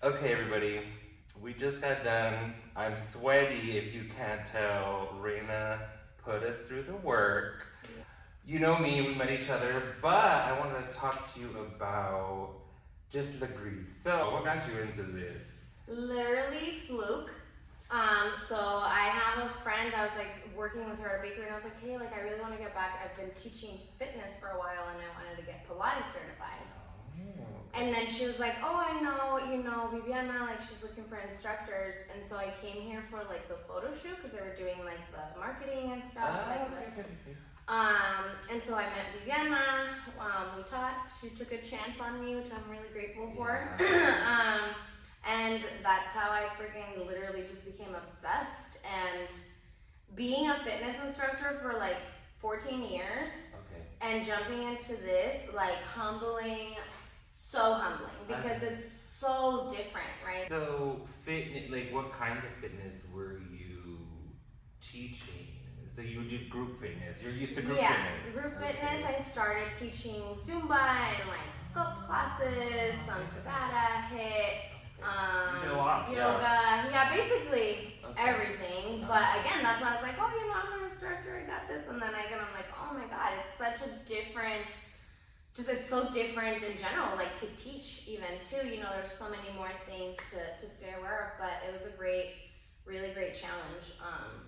Okay, everybody, we just got done. I'm sweaty if you can't tell. Reyna put us through the work. You know me, we met each other, but I wanted to talk to you about just Lagree. So, what got you into this? Literally fluke. So I have a friend, I was like working with her at a bakery and I was like, hey, I really want to get back. I've been teaching fitness for a while and I wanted to get Pilates certified. And then she was like, oh, I know, Viviana, she's looking for instructors. And so I came here for the photo shoot because they were doing the marketing and stuff. And so I met Viviana, we talked, she took a chance on me, which I'm really grateful for. And that's how I freaking literally just became obsessed. And being a fitness instructor for 14 years and jumping into this, humbling, so humbling because it's so different, right? So, fitness, what kind of fitness were you teaching? So you do group fitness. You're used to group fitness. Yeah, group fitness. I started teaching Zumba and sculpt classes, some Tabata, HIIT, yoga. Yeah, basically everything. But again, that's why I was like, oh, I'm an instructor. I got this. And then I'm like, oh my God, it's such a different. It's so different in general, to teach even too. There's so many more things to stay aware of. But it was a really great challenge,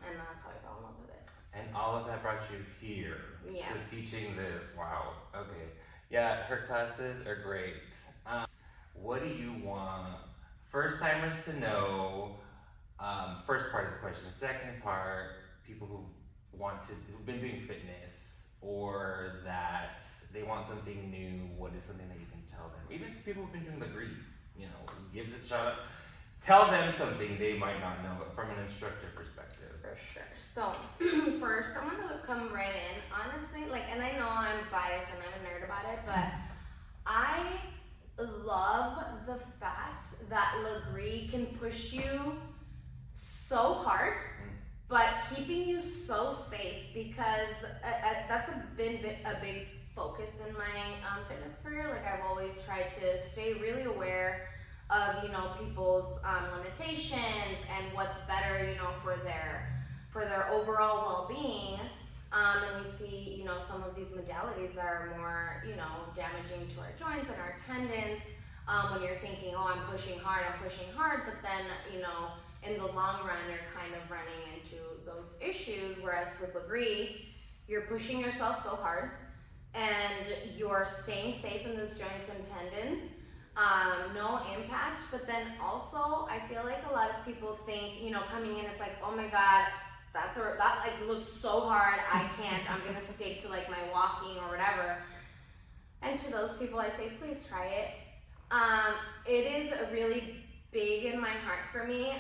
and that's how I fell in love with it. And all of that brought you here to teaching this. Wow. Okay. Yeah, her classes are great. What do you want first timers to know? First part of the question. Second part, people who've been doing fitness or that they want something new. What is something that you can tell them? Even people who've been doing Lagree, give it a shot. Tell them something they might not know from an instructor perspective. For sure. So, for someone who would come right in, honestly, and I know I'm biased and I'm a nerd about it, but I love the fact that Lagree can push you so hard, but keeping you so safe because that's been a big focus in my fitness career. I've always tried to stay really aware of people's limitations and what's better for their overall well-being, and we see some of these modalities that are more damaging to our joints and our tendons, when you're thinking, oh, I'm pushing hard, but then in the long run you're kind of running into those issues, whereas with Lagree you're pushing yourself so hard and you're staying safe in those joints and tendons. No impact, but then also I feel like a lot of people think, coming in, it's oh my God, that looks so hard, I can't, I'm gonna stick to my walking or whatever. And to those people I say, please try it. It is really big in my heart for me.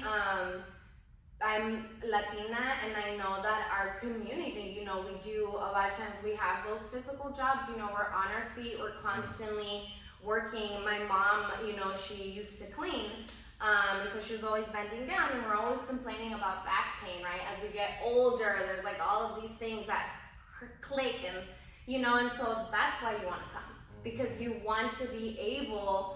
I'm Latina and I know that our community, we do a lot of times we have those physical jobs, we're on our feet, we're constantly working. My mom, she used to clean, and so she was always bending down and we're always complaining about back pain, right? As we get older, there's all of these things that click and, and so that's why you want to come, because you want to be able,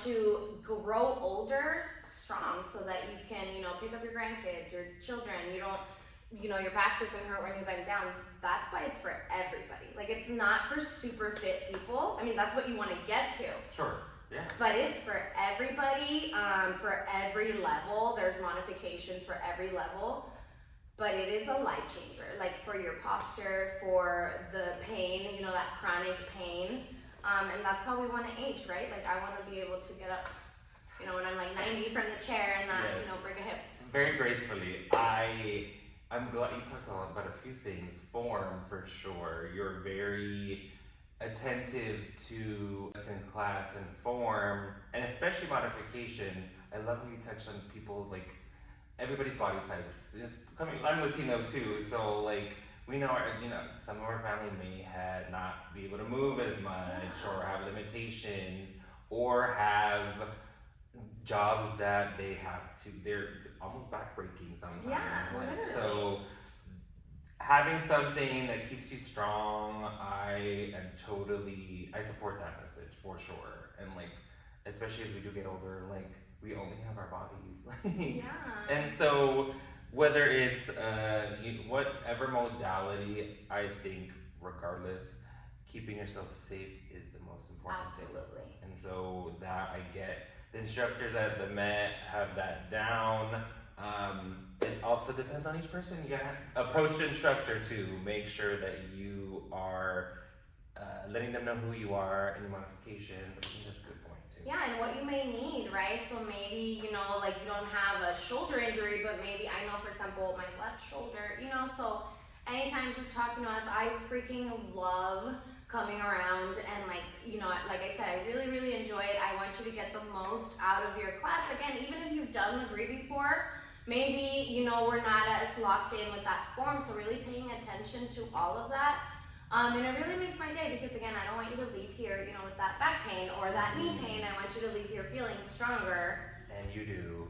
to grow older strong so that you can, pick up your grandkids, your children, your back doesn't hurt when you bend down. That's why it's for everybody. It's not for super fit people. I mean, that's what you want to get to. Sure, yeah. But it's for everybody, for every level. There's modifications for every level. But it is a life changer. For your posture, for the pain, that chronic pain. And that's how we want to age, right? I want to be able to get up, when I'm 90 from the chair and not, break a hip. Very gracefully. I'm glad you talked a lot about a few things. Form, for sure. You're very attentive to lesson, class, and form, and especially modifications. I love how you touched on people, everybody's body types. I'm Latino too, so we know some of our family may not be able to move as much, or have limitations, or have jobs that they're almost backbreaking sometimes. Yeah, so having something that keeps you strong, I support that message for sure. And especially as we do get older, we only have our bodies. Yeah. And so whether it's whatever modality, I think regardless, keeping yourself safe is the most important thing. Absolutely. And so that I get. The instructors at the Met have that down. It also depends on each person. You gotta approach the instructor to make sure that you are letting them know who you are, any modifications. I think that's a good point too. Yeah, and what you may need, right? So maybe, you know, like you don't have a shoulder injury, but maybe I know, for example, my left shoulder, you know, so anytime just talking to us, I freaking love coming around and like, you know, like I said, I really, really enjoy it. I want you to get the most out of your class. Again, even if you've done Lagree before, maybe, you know, we're not as locked in with that form, so really paying attention to all of that. And it really makes my day because, again, I don't want you to leave here, you know, with that back pain or that knee pain. I want you to leave here feeling stronger. And you do.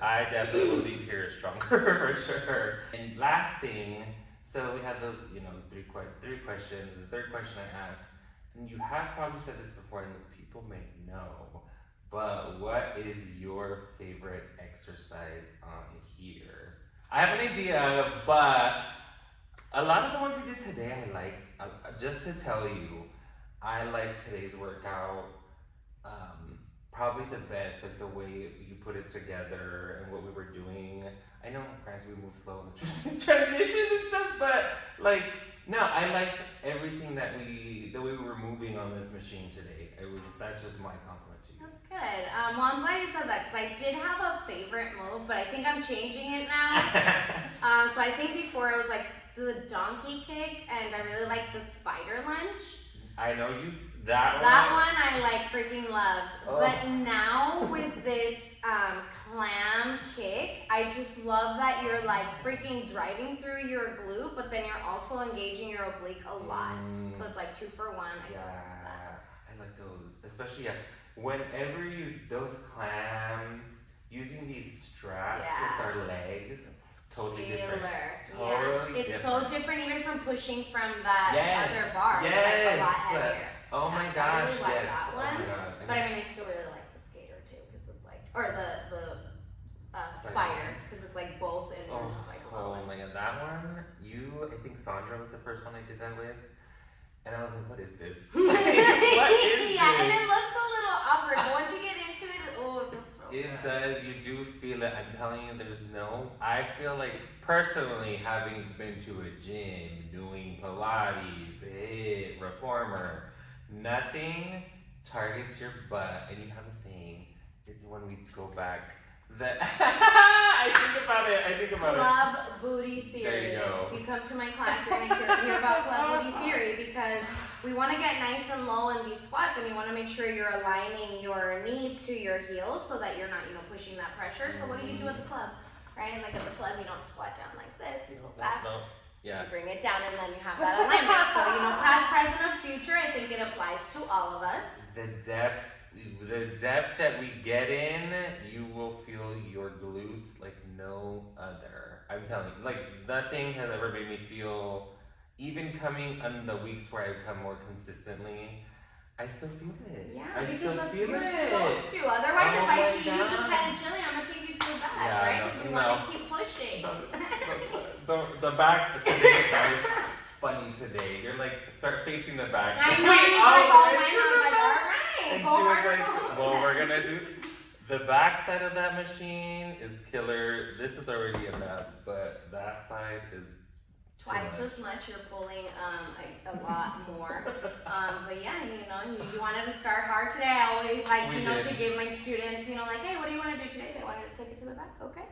I definitely will leave here stronger for sure. And last thing, so we had those, you know, three questions. The third question I asked, and you have probably said this before, and the people may know, but what is your favorite exercise on here? I have an idea, but a lot of the ones we did today I liked. Just to tell you, I like today's workout probably the best, like the way you put it together and what we were doing. I know, granted, we moved slow in the transitions and stuff, but like, no, I liked everything the way we were moving on this machine today. That's just my compliment to you. That's good. Well, I'm glad you said that because I did have a favorite move, but I think I'm changing it now. So I think before it was like the donkey kick, and I really like the spider lunge. I know you, that one I like freaking loved. Oh. But now with this clam kick, I just love that you're like freaking driving through your glute, but then you're also engaging your oblique a lot. So it's like 2 for 1. I like those, especially whenever those clams, using these straps with our legs. Totally different. Totally it's different. so different even from pushing from that other bar. Yes. It's like a lot heavier. Oh my gosh, I really like yes. that one. Oh my God. But I mean, I still really like the skater too, because it's like, or the spider, because it's like both in just like oh my God, that one, I think Sandra was the first one I did that with. And I was like, what is this? What is this? And it looks a little awkward, but once you get into it, it feels so good. It does, you do feel it. I'm telling you, I feel like personally having been to a gym, doing Pilates, HIIT, Reformer, nothing targets your butt. And you have a saying, when we go back, that I think about it. Club booty theory. There you go. If you come to my class, you're going to hear about club booty theory because we want to get nice and low in these squats, and you want to make sure you're aligning your knees to your heels so that you're not, pushing that pressure. So what do you do at the club, right? Like at the club, you don't squat down like this. You go back. No. Yeah. You bring it down, and then you have that alignment. So past, present, or future. I think it applies to all of us. The depth that we get in, you will feel your glutes like no other. I'm telling you, like nothing has ever made me feel, even coming on the weeks where I come more consistently, I still feel it. Yeah, because you're supposed to. Otherwise, if I see you just kind of chilling, I'm going to take you to the back, right? Because we want to keep pushing. The back, today, that was funny today. You're like, start facing the back. I know, you guys all went, I was like, all right. And she was like, well, we're gonna do the back side of that machine is killer. This is already enough, but that side is twice as much. You're pulling a lot more. But yeah, you wanted to start hard today. I always like, to give my students, like, hey, what do you want to do today? They wanted to take it to the back. Okay.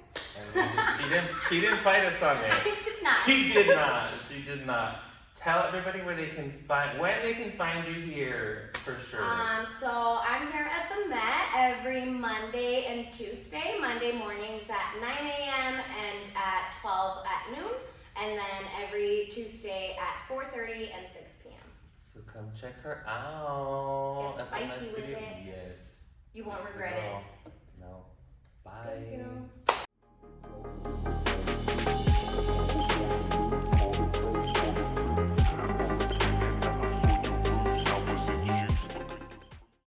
And she didn't fight us on it. I did not. She did not. Tell everybody when they can find you here for sure. So I'm here at the Met every Monday and Tuesday. Monday mornings at 9 a.m. and at 12 at noon. And then every Tuesday at 4:30 and 6 p.m. So come check her out. Get spicy with it. Yes. You won't regret it. No. Bye. Thank you.